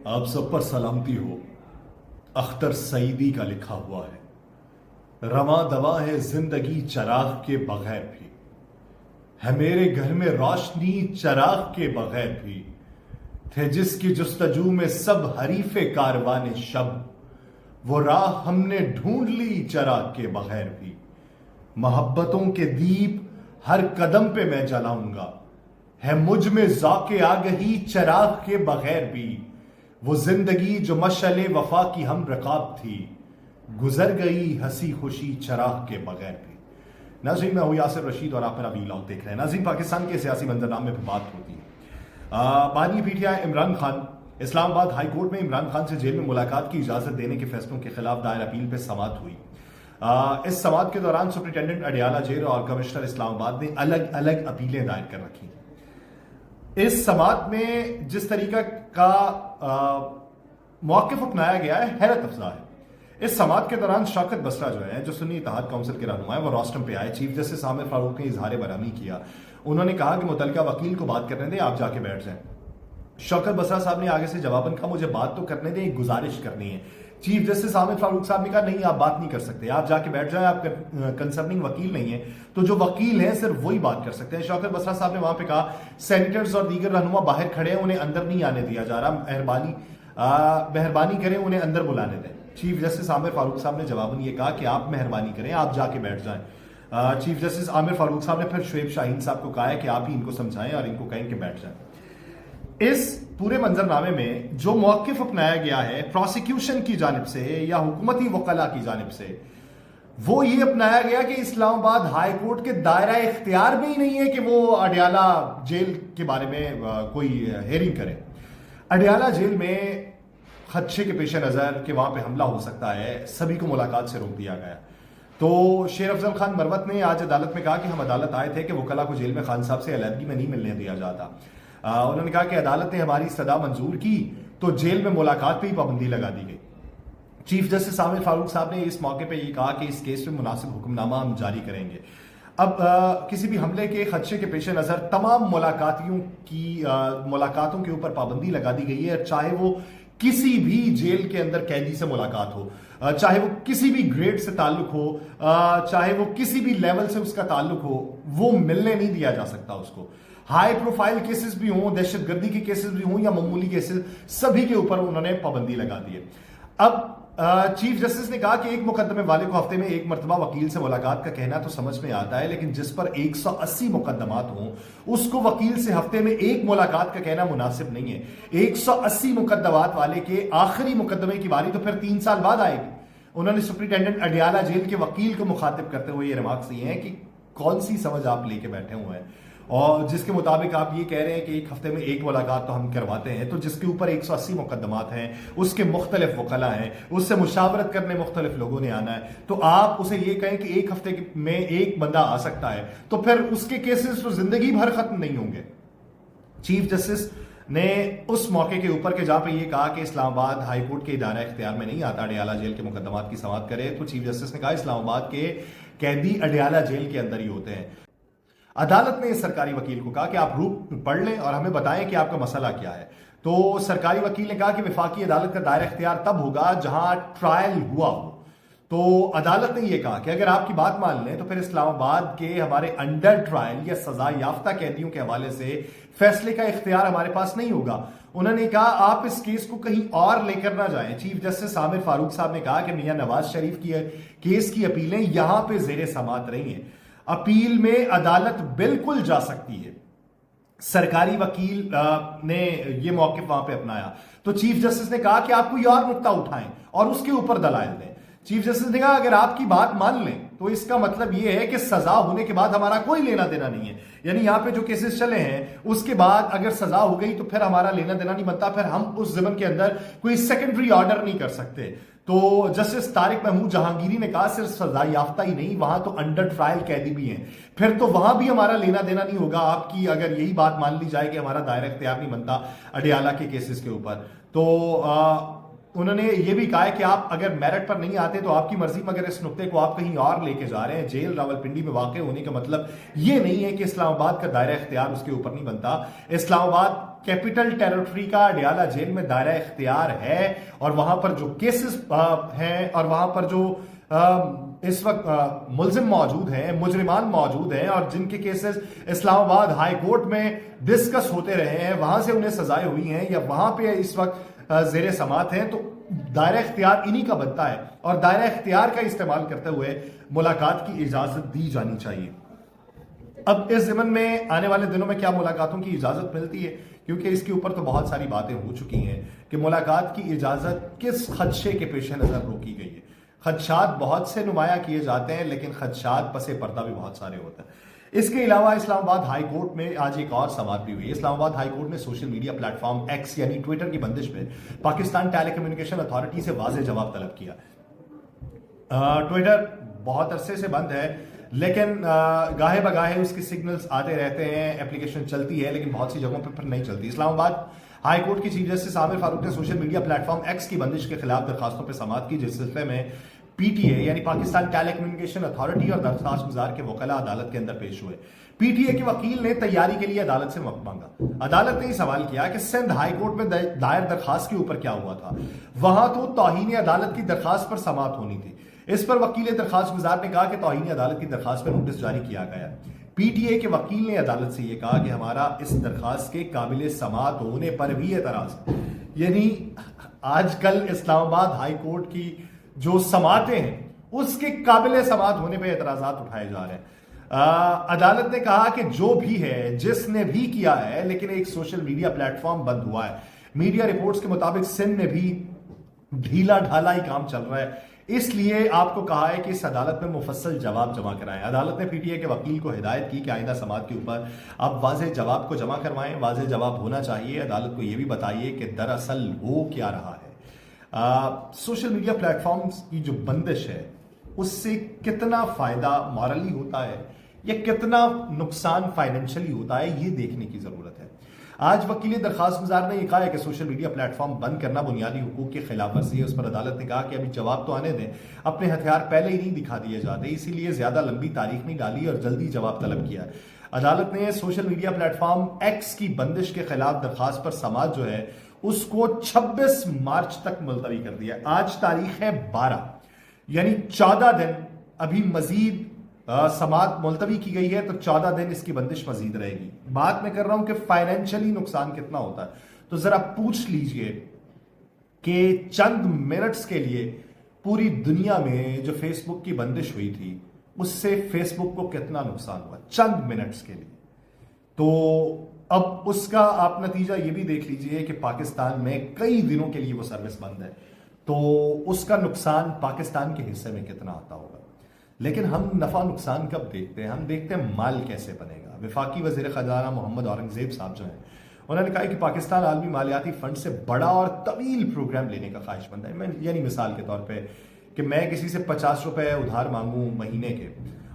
آپ سب پر سلامتی ہو۔ اختر سعیدی کا لکھا ہوا ہے، رواں دواں ہے زندگی چراغ کے بغیر بھی، ہے میرے گھر میں روشنی چراغ کے بغیر بھی، تھے جس کی جستجو میں سب حریف کاروان شب، وہ راہ ہم نے ڈھونڈ لی چراغ کے بغیر بھی، محبتوں کے دیپ ہر قدم پہ میں جلاؤں گا، ہے مجھ میں ذوق آگہی چراغ کے بغیر بھی، وہ زندگی جو مشعل وفا کی ہم رکاب تھی، گزر گئی ہنسی خوشی چراغ کے بغیر بھی۔ ناظرین، میں ہوں یاسر رشید اور آپ میرا ویلاگ دیکھ رہے ہیں۔ ناظرین، پاکستان کے سیاسی منظرنامے پہ بات ہوتی ہے۔ بانی P T I Imran Khan Islamabad high court میں عمران خان سے جیل میں ملاقات کی اجازت دینے کے فیصلوں کے خلاف دائر اپیل پہ سماعت ہوئی۔ اس سماعت کے دوران سپرنٹینڈنٹ اڈیالہ جیل اور کمشنر اسلام آباد نے الگ الگ اپیلیں دائر کر رکھی۔ اس سماعت میں جس طریقہ کا موقف اپنایا گیا ہے حیرت افزا ہے۔ اس سماعت کے دوران شوکت بسرا جو ہے، جو سنی اتحاد کونسل کے رہنما ہے، وہ روسٹم پہ آئے۔ چیف جسٹس عامر فاروق نے اظہار برہمی کیا۔ انہوں نے کہا کہ متعلقہ وکیل کو بات کرنے دیں، آپ جا کے بیٹھ جائیں۔ شوکت بسرا صاحب نے آگے سے جواباً کہا، مجھے بات تو کرنے دیں، ایک گزارش کرنی ہے۔ چیف جسٹس عامر فاروق صاحب نے کہا، نہیں، آپ بات نہیں کر سکتے، آپ جا کے بیٹھ جائیں، آپ کنسرننگ وکیل نہیں ہیں، تو جو وکیل ہیں صرف وہی بات کر سکتے ہیں۔ شوکت بسرا صاحب نے وہاں پہ کہا، سینیٹرز اور دیگر رہنما باہر کھڑے ہیں، انہیں اندر نہیں آنے دیا جا رہا، مہربانی کریں انہیں اندر بلانے دیں۔ چیف جسٹس عامر فاروق صاحب نے جواباً یہ کہا کہ آپ مہربانی کریں، آپ جا کے بیٹھ جائیں۔ چیف جسٹس عامر فاروق صاحب نے پھر شعیب شاہین صاحب کو کہا ہے کہ آپ ہی ان کو سمجھائیں اور ان کو کہیں کہ بیٹھ جائیں۔ اس پورے منظرنامے میں جو موقف اپنایا گیا ہے پروسیکیوشن کی جانب سے یا حکومتی وکلاء کی جانب سے، وہ یہ اپنایا گیا کہ اسلام آباد ہائی کورٹ کے دائرہ اختیار میں ہی نہیں ہے کہ وہ اڈیالہ جیل کے بارے میں کوئی ہیئرنگ کرے۔ اڈیالہ جیل میں خدشے کے پیش نظر کہ وہاں پہ حملہ ہو سکتا ہے، سبھی کو ملاقات سے روک دیا گیا۔ تو شیر افضل خان مروت نے آج عدالت میں کہا کہ ہم عدالت آئے تھے کہ وکلاء کو جیل میں خان صاحب سے علیحدگی میں نہیں ملنے دیا جاتا۔ انہوں نے کہا کہ عدالت نے ہماری استدعا منظور کی تو جیل میں ملاقات پہ ہی پابندی لگا دی گئی۔ چیف جسٹس عامر فاروق صاحب نے اس موقع پہ یہ کہا کہ اس کیس میں مناسب حکم نامہ ہم جاری کریں گے۔ اب کسی بھی حملے کے خدشے کے پیش نظر تمام ملاقاتیوں کی ملاقاتوں کے اوپر پابندی لگا دی گئی ہے، چاہے وہ کسی بھی جیل کے اندر قیدی سے ملاقات ہو، چاہے وہ کسی بھی گریڈ سے تعلق ہو، چاہے وہ کسی بھی لیول سے اس کا تعلق ہو، وہ ملنے نہیں دیا جا سکتا اس کو۔ ہائی پروفائل کیسز بھی ہوں، دہشت گردی کے کیسز بھی ہوں یا معمولی کیسز، سبھی کے اوپر انہوں نے پابندی لگا دی ہے۔ اب چیف جسٹس نے کہا کہ ایک مقدمے والے کو ہفتے میں ایک مرتبہ وکیل سے ملاقات کا کہنا تو سمجھ میں آتا ہے، لیکن جس پر 180 مقدمات ہوں اس کو وکیل سے ہفتے میں ایک ملاقات کا کہنا مناسب نہیں ہے۔ 180 مقدمات والے کے آخری مقدمے کی باری تو پھر 3 سال بعد آئے گی۔ انہوں نے سپرنٹینڈنٹ اڈیالہ جیل کے وکیل کو مخاطب کرتے ہوئے یہ ریمارکس دیے ہیں کہ کون سی سمجھ آپ لے کے بیٹھے ہوئے ہیں، اور جس کے مطابق آپ یہ کہہ رہے ہیں کہ ایک ہفتے میں ایک ملاقات تو ہم کرواتے ہیں، تو جس کے اوپر 180 مقدمات ہیں، اس کے مختلف وکلاء ہیں، اس سے مشاورت کرنے مختلف لوگوں نے آنا ہے، تو آپ اسے یہ کہیں کہ ایک ہفتے میں ایک بندہ آ سکتا ہے، تو پھر اس کے کیسز تو زندگی بھر ختم نہیں ہوں گے۔ چیف جسٹس نے اس موقع کے اوپر کہ جہاں پہ یہ کہا کہ اسلام آباد ہائی کورٹ کے دائرہ اختیار میں نہیں آتا اڈیالہ جیل کے مقدمات کی سماعت کرے، تو چیف جسٹس نے کہا اسلام آباد کے قیدی اڈیالہ جیل کے اندر ہی ہوتے ہیں۔ عدالت نے سرکاری وکیل کو کہا کہ آپ روپ پڑھ لیں اور ہمیں بتائیں کہ آپ کا مسئلہ کیا ہے۔ تو سرکاری وکیل نے کہا کہ وفاقی عدالت کا دائرہ اختیار تب ہوگا جہاں ٹرائل ہوا ہو۔ تو عدالت نے یہ کہا کہ اگر آپ کی بات مان لیں تو پھر اسلام آباد کے ہمارے انڈر ٹرائل یا سزا یافتہ قیدیوں کے حوالے سے فیصلے کا اختیار ہمارے پاس نہیں ہوگا۔ انہوں نے کہا آپ اس کیس کو کہیں اور لے کر نہ جائیں۔ چیف جسٹس عامر فاروق صاحب نے کہا کہ میاں نواز شریف کی کیس کی اپیلیں یہاں پہ زیر سماعت رہی ہیں، اپیل میں عدالت بالکل جا سکتی ہے۔ سرکاری وکیل نے یہ موقف وہاں پہ اپنایا تو چیف جسٹس نے کہا کہ آپ کوئی اور نقطہ اٹھائیں اور اس کے اوپر دلائل دیں۔ چیف جسٹس نے کہا اگر آپ کی بات مان لیں تو اس کا مطلب یہ ہے کہ سزا ہونے کے بعد ہمارا کوئی لینا دینا نہیں ہے، یعنی یہاں پہ جو کیسز چلے ہیں اس کے بعد اگر سزا ہو گئی تو پھر ہمارا لینا دینا نہیں بنتا، پھر ہم اس ضمن کے اندر کوئی سیکنڈری آرڈر نہیں کر سکتے۔ تو جسٹس طارق محمود جہانگیری نے کہا صرف سزا یافتہ ہی نہیں، وہاں تو انڈر ٹرائل قیدی بھی ہیں، پھر تو وہاں بھی ہمارا لینا دینا نہیں ہوگا آپ کی اگر یہی بات مان لی جائے کہ ہمارا دائرہ اختیار نہیں بنتا اڈیالہ کے کیسز کے اوپر۔ تو انہوں نے یہ بھی کہا ہے کہ آپ اگر میرٹ پر نہیں آتے تو آپ کی مرضی، مگر اس نقطے کو آپ کہیں اور لے کے جا رہے ہیں۔ جیل راولپنڈی میں واقع ہونے کا مطلب یہ نہیں ہے کہ اسلام آباد کا دائرہ اختیار اس کے اوپر نہیں بنتا۔ اسلام آباد کیپٹل ٹیریٹری کا اڈیالہ جیل میں دائرہ اختیار ہے، اور وہاں پر جو کیسز ہیں اور وہاں پر جو اس وقت ملزم موجود ہیں، مجرمان موجود ہیں، اور جن کے کیسز اسلام آباد ہائی کورٹ میں ڈسکس ہوتے رہے ہیں، وہاں سے انہیں سزائیں ہوئی ہیں یا وہاں پہ اس وقت زیر سماعت ہیں، تو دائرہ اختیار انہی کا بنتا ہے، اور دائرہ اختیار کا استعمال کرتے ہوئے ملاقات کی اجازت دی جانی چاہیے۔ اب اس ضمن میں آنے والے دنوں میں کیا ملاقاتوں کی اجازت ملتی ہے، کیونکہ اس کے اوپر تو بہت ساری باتیں ہو چکی ہیں کہ ملاقات کی اجازت کس خدشے کے پیش نظر روکی گئی ہے۔ خدشات بہت سے نمایاں کیے جاتے ہیں، لیکن خدشات پس پردہ بھی بہت سارے ہوتے ہیں۔ اس کے علاوہ اسلام آباد ہائی کورٹ میں آج ایک اور سماعت بھی ہوئی۔ اسلام آباد ہائی کورٹ نے social media plate form x یعنی ٹویٹر کی بندش میں پاکستان ٹیلی کمیونیکیشن اتھارٹی سے واضح جواب طلب کیا۔ ٹویٹر بہت عرصے سے بند ہے، لیکن گاہے بگاہے اس کے سگنلز آتے رہتے ہیں، اپلیکیشن چلتی ہے، لیکن بہت سی جگہوں پر نہیں چلتی۔ اسلام آباد ہائی کورٹ کی چیف جسٹس عامر فاروق نے social media plate form x کی بندش کے خلاف درخواستوں پر سماعت کی، جس سلسلے میں پی ٹی اے یعنی پاکستان ٹیلی کمیونیکیشن اتھارٹی اور درخواست گزار کے وکلاء عدالت کے اندر پیش ہوئے۔ پی ٹی اے کے وکیل نے تیاری کے لیے عدالت سے وقت مانگا۔ عدالت نے یہ سوال کیا کہ سندھ ہائی کورٹ میں دائر درخواست کے اوپر کیا ہوا تھا، وہاں تو توہین عدالت کی درخواست پر سماعت ہونی تھی۔ اس پر وکیل درخواست گزار نے کہا کہ توہین عدالت کی درخواست پر نوٹس جاری کیا گیا۔ پی ٹی اے کے وکیل نے عدالت سے یہ کہا کہ ہمارا اس درخواست کے قابل سماعت ہونے پر بھی اعتراض ہے۔ یعنی آج کل اسلام آباد ہائی کورٹ کی جو سماعتیں ہیں اس کے قابل سماعت ہونے پہ اعتراضات اٹھائے جا رہے ہیں۔ عدالت نے کہا کہ جو بھی ہے، جس نے بھی کیا ہے، لیکن ایک سوشل میڈیا پلیٹ فارم بند ہوا ہے۔ میڈیا رپورٹس کے مطابق سندھ میں بھی ڈھیلا ڈھالا ہی کام چل رہا ہے، اس لیے آپ کو کہا ہے کہ اس عدالت میں مفصل جواب جمع کرائیں۔ عدالت نے پی ٹی اے کے وکیل کو ہدایت کی کہ آئندہ سماعت کے اوپر آپ واضح جواب کو جمع کروائیں۔ واضح جواب ہونا چاہیے، عدالت کو یہ بھی بتائیے کہ دراصل ہو کیا رہا ہے۔ سوشل میڈیا پلیٹ فارمز کی جو بندش ہے اس سے کتنا فائدہ مورلی ہوتا ہے یا کتنا نقصان فائنینشلی ہوتا ہے، یہ دیکھنے کی ضرورت ہے۔ آج وکیل درخواست گزار نے یہ کہا ہے کہ سوشل میڈیا پلیٹ فارم بند کرنا بنیادی حقوق کی خلاف ورزی ہے۔ اس پر عدالت نے کہا کہ ابھی جواب تو آنے دیں، اپنے ہتھیار پہلے ہی نہیں دکھا دیے جاتے، اسی لیے زیادہ لمبی تاریخ نہیں ڈالی اور جلدی جواب طلب کیا۔ عدالت نے social media plate form x کی بندش کے خلاف درخواست پر سماعت جو ہے اس کو 26 مارچ تک ملتوی کر دیا۔ آج تاریخ ہے 12، یعنی 14 دن ابھی مزید سماعت ملتوی کی گئی ہے، تو 14 دن اس کی بندش مزید رہے گی۔ بات میں کر رہا ہوں کہ فائنینشلی نقصان کتنا ہوتا ہے، تو ذرا پوچھ لیجئے کہ چند منٹس کے لیے پوری دنیا میں جو فیس بک کی بندش ہوئی تھی اس سے فیس بک کو کتنا نقصان ہوا، چند منٹس کے لیے۔ تو اب اس کا آپ نتیجہ یہ بھی دیکھ لیجئے کہ پاکستان میں کئی دنوں کے لیے وہ سروس بند ہے، تو اس کا نقصان پاکستان کے حصے میں کتنا آتا ہوگا۔ لیکن ہم نفع نقصان کب دیکھتے ہیں؟ ہم دیکھتے ہیں مال کیسے بنے گا۔ وفاقی وزیر خزانہ محمد اورنگزیب صاحب جو ہیں، انہوں نے کہا کہ پاکستان عالمی مالیاتی فنڈ سے بڑا اور طویل پروگرام لینے کا خواہش مند ہے۔ یعنی مثال کے طور پہ کہ میں کسی سے 50 روپے ادھار مانگوں مہینے کے،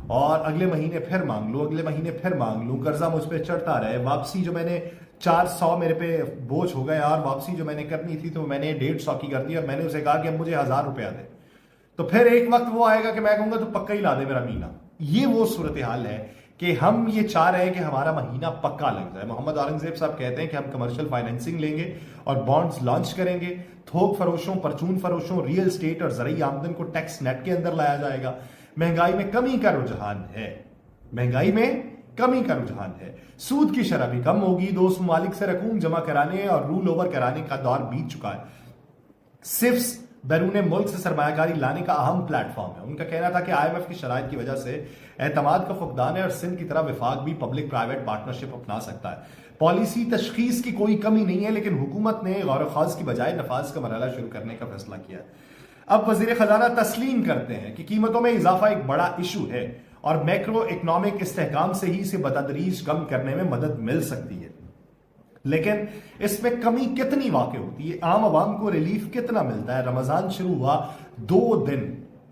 اور اگلے مہینے پھر مانگ لوں، اگلے مہینے پھر مانگ لوں، قرضہ مجھ پہ چڑھتا رہے، واپسی جو میں نے 400 میرے پہ بوجھ ہو گیا، اور واپسی جو میں نے کرنی تھی تو میں نے 150 کی کر دی، اور میں نے اسے کہا کہ اب مجھے 1000 روپیہ دے، تو پھر ایک وقت وہ آئے گا کہ میں کہوں گا تو پکا ہی لا دے میرا مہینہ۔ یہ وہ صورتحال ہے کہ ہم یہ چاہ رہے ہیں کہ ہمارا مہینہ پکا لگ جائے۔ محمد اورنگزیب صاحب کہتے ہیں کہ ہم کمرشل فائنینسنگ لیں گے اور بانڈز لانچ کریں گے، تھوک فروشوں، پرچون فروشوں، ریل اسٹیٹ اور زرعی آمدن کو ٹیکس نیٹ کے اندر لایا جائے گا۔ مہنگائی میں کمی کا رجحان ہے، مہنگائی میں کمی کا رجحان ہے، سود کی شرح بھی کم ہوگی، دوست ممالک سے رقوم جمع کرانے اور رول اوور کرانے کا دور بیت چکا ہے۔ سفس بیرون ملک سے سرمایہ کاری لانے کا اہم پلیٹ فارم ہے۔ ان کا کہنا تھا کہ آئی ایم ایف کی شرائط کی وجہ سے اعتماد کا فقدان ہے، اور سندھ کی طرح وفاق بھی پبلک پرائیویٹ پارٹنرشپ اپنا سکتا ہے۔ پالیسی تشخیص کی کوئی کمی نہیں ہے، لیکن حکومت نے غور و خوض کی بجائے نفاذ کا مرحلہ شروع کرنے کا فیصلہ کیا ہے۔ اب وزیر خزانہ تسلیم کرتے ہیں کہ قیمتوں میں اضافہ ایک بڑا ایشو ہے، اور میکرو اکنامک استحکام سے ہی اسے بتدریج کم کرنے میں مدد مل سکتی ہے، لیکن اس میں کمی کتنی واقع ہوتی ہے، عام عوام کو ریلیف کتنا ملتا ہے۔ رمضان شروع ہوا 2 دن